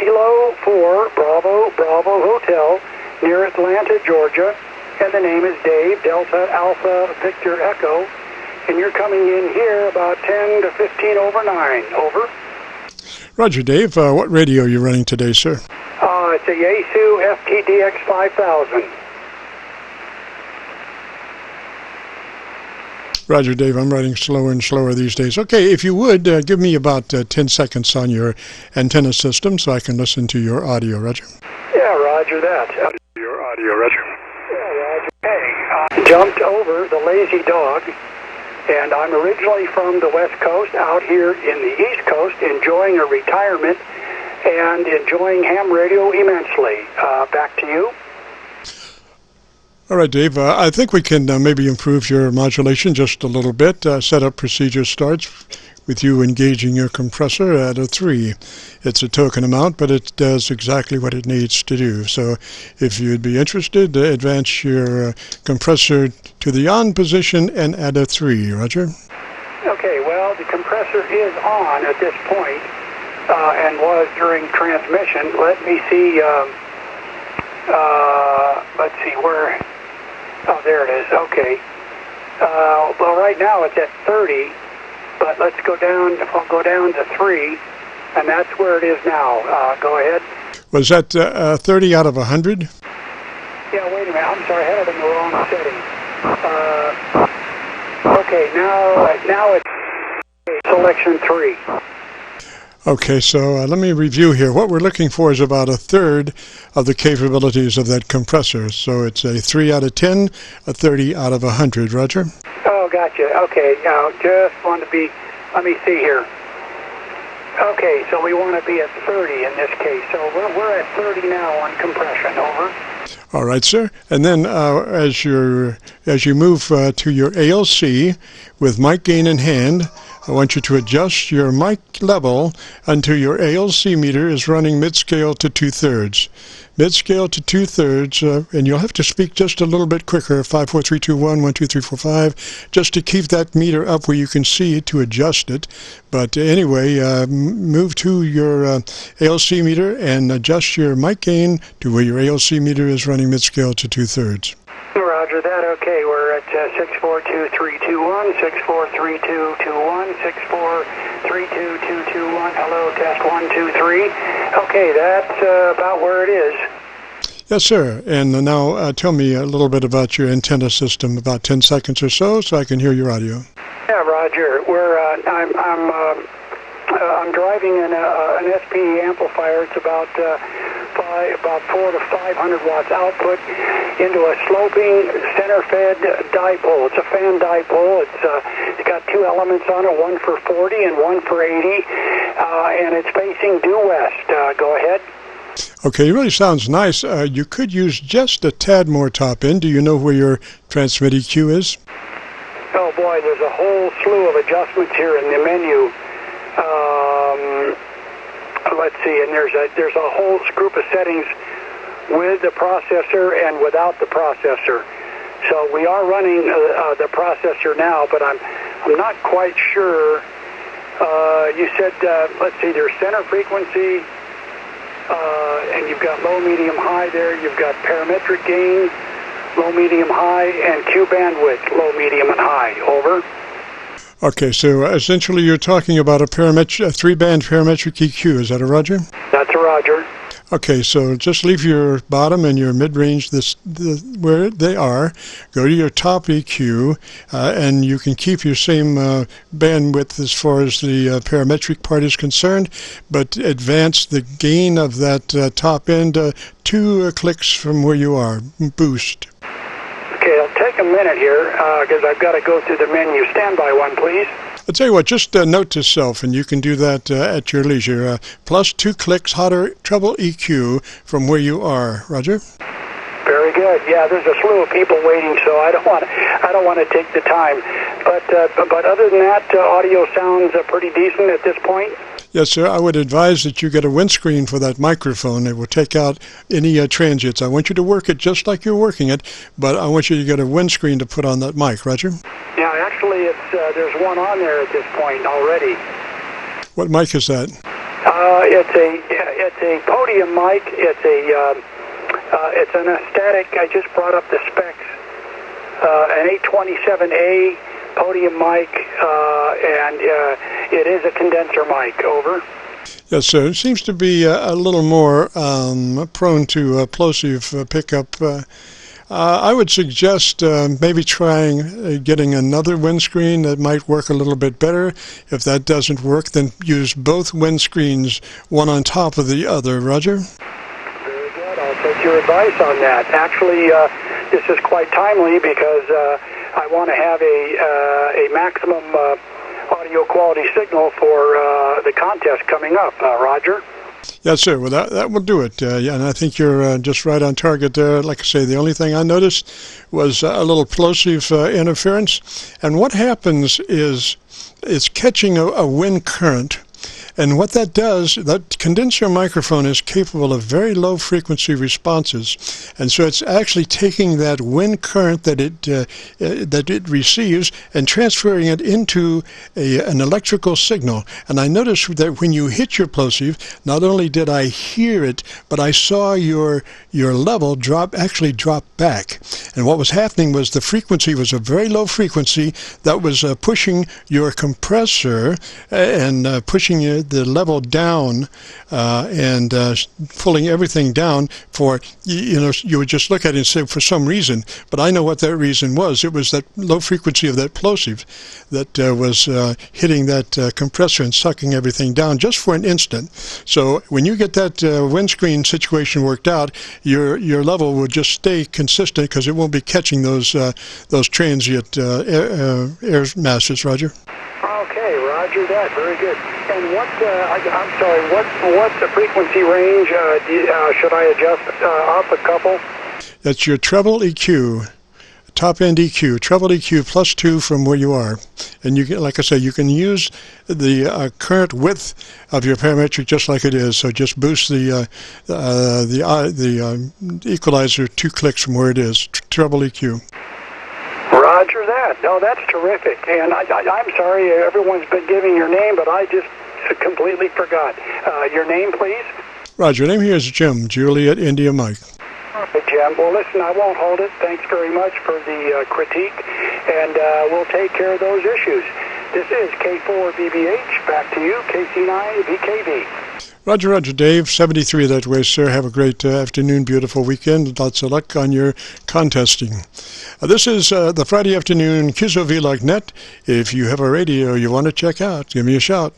Kilo 4 Bravo Hotel near Atlanta, Georgia, and the name is Dave, Delta Alpha Victor Echo, and you're coming in here about 10 to 15 over 9. Over. Roger, Dave. What radio are you running today, sir? It's a Yaesu FTDX-5000. Roger, Dave. I'm writing slower and slower these days. Okay, if you would, give me about 10 seconds on your antenna system so I can listen to your audio, Roger. Yeah, roger that. Your audio, Roger. Yeah, roger. Hey, jumped over the Lazy Dog, and I'm originally from the West Coast, out here in the East Coast, enjoying a retirement and enjoying ham radio immensely. Back to you. All right, Dave. I think we can maybe improve your modulation just a little bit. Setup procedure starts with you engaging your compressor at a 3. It's a token amount, but it does exactly what it needs to do. So if you'd be interested, advance your compressor to the on position and add a 3. Roger? Okay, well, the compressor is on at this point, and was during transmission. Let me see, let's see where, oh, there it is, okay. Well, right now it's at 30, but let's go down, I'll go down to 3, and that's where it is now. Go ahead. Was that 30 out of 100? Yeah, wait a minute, I'm sorry, I had it in the wrong setting. Okay, now it's selection 3. Okay, so let me review here. What we're looking for is about a third of the capabilities of that compressor. So it's a 3 out of 10, a 30 out of 100. Roger? Oh, gotcha. Okay, now just want to be, let me see here. Okay, so we want to be at 30 in this case. So we're at 30 now on compression. Over. All right, sir. And then as you move to your ALC with mic gain in hand, I want you to adjust your mic level until your ALC meter is running mid-scale to 2/3. Mid-scale to 2/3, and you'll have to speak just a little bit quicker, 5, 4, 3, 2, 1, 1, 2, 3, 4, 5, just to keep that meter up where you can see it to adjust it. But anyway, move to your ALC meter and adjust your mic gain to where your ALC meter is running mid-scale to 2/3. Roger that. Okay, we're at 6432321, 6432221, 6432221. Hello, test 1, 2, 3. Okay, that's about where it is. Yes, sir. And now tell me a little bit about your antenna system, about 10 seconds or so I can hear your audio. Yeah, Roger. I'm driving an SPD amplifier. It's about 4 to 500 watts output into a sloping center-fed dipole. It's a fan dipole. It's got 2 elements on it, one for 40 and one for 80, and it's facing due west. Go ahead. Okay, it really sounds nice. You could use just a tad more top end. Do you know where your transmit EQ is? Oh boy, there's a whole slew of adjustments here in the menu. Let's see, and there's a whole group of settings with the processor and without the processor. So we are running the processor now, but I'm not quite sure. You said, let's see, there's center frequency, and you've got low, medium, high there. You've got parametric gain, low, medium, high, and Q bandwidth, low, medium, and high. Over. Okay, so essentially you're talking about a 3-band parametric EQ. Is that a Roger? That's a Roger. Okay, so just leave your bottom and your mid-range where they are. Go to your top EQ, and you can keep your same bandwidth as far as the parametric part is concerned, but advance the gain of that top end 2 clicks from where you are. Boost. Okay, it'll take a minute here because I've got to go through the menu. Stand by one, please. I'll tell you what, just note to self, and you can do that at your leisure. Plus 2 clicks hotter treble EQ from where you are. Roger? Very good. Yeah, there's a slew of people waiting, so I don't want to take the time. But other than that, audio sounds pretty decent at this point. Yes, sir. I would advise that you get a windscreen for that microphone. It will take out any transients. I want you to work it just like you're working it, but I want you to get a windscreen to put on that mic. Roger? Yeah, actually, there's one on there at this point already. What mic is that? It's a podium mic. It's an aesthetic. I just brought up the specs. An 827A podium mic, and it is a condenser mic. Over. Yes, sir. It seems to be a little more prone to plosive pickup. I would suggest maybe trying getting another windscreen that might work a little bit better. If that doesn't work, then use both windscreens, one on top of the other. Roger? Very good. I'll take your advice on that. Actually, this is quite timely because I want to have a maximum audio quality signal for the contest coming up. Roger? Yes, sir. Well, that will do it. Yeah, and I think you're just right on target there. Like I say, the only thing I noticed was a little plosive interference. And what happens is it's catching a wind current. And what that does, that condenser microphone is capable of very low frequency responses, and so it's actually taking that wind current that it receives and transferring it into an electrical signal. And I noticed that when you hit your plosive, not only did I hear it, but I saw your level actually drop back. And what was happening was the frequency was a very low frequency that was pushing your compressor and pushing the level down and pulling everything down for, you would just look at it and say for some reason, but I know what that reason was. It was that low frequency of that plosive that was hitting that compressor and sucking everything down just for an instant. So when you get that windscreen situation worked out, your level will just stay consistent because it won't be catching those transient air masses. Roger? Okay, roger that. Very good. And I'm sorry, what's the frequency range? Should I adjust up a couple? That's your treble EQ, top end EQ, treble EQ +2 from where you are. And you can, like I say, you can use the current width of your parametric just like it is. So just boost the equalizer 2 clicks from where it is, treble EQ. Roger that. No, that's terrific. And I'm sorry, everyone's been giving your name, but I just completely forgot. Your name, please? Roger, name here is Jim, Juliet India Mike. Okay, Jim. Well, listen, I won't hold it. Thanks very much for the critique, and we'll take care of those issues. This is K4BBH. Back to you, KC9VKV. Roger, Roger, Dave, 73 that way, sir. Have a great afternoon, beautiful weekend. Lots of luck on your contesting. This is the Friday afternoon Qso-Vlog net. If you have a radio you want to check out, give me a shout.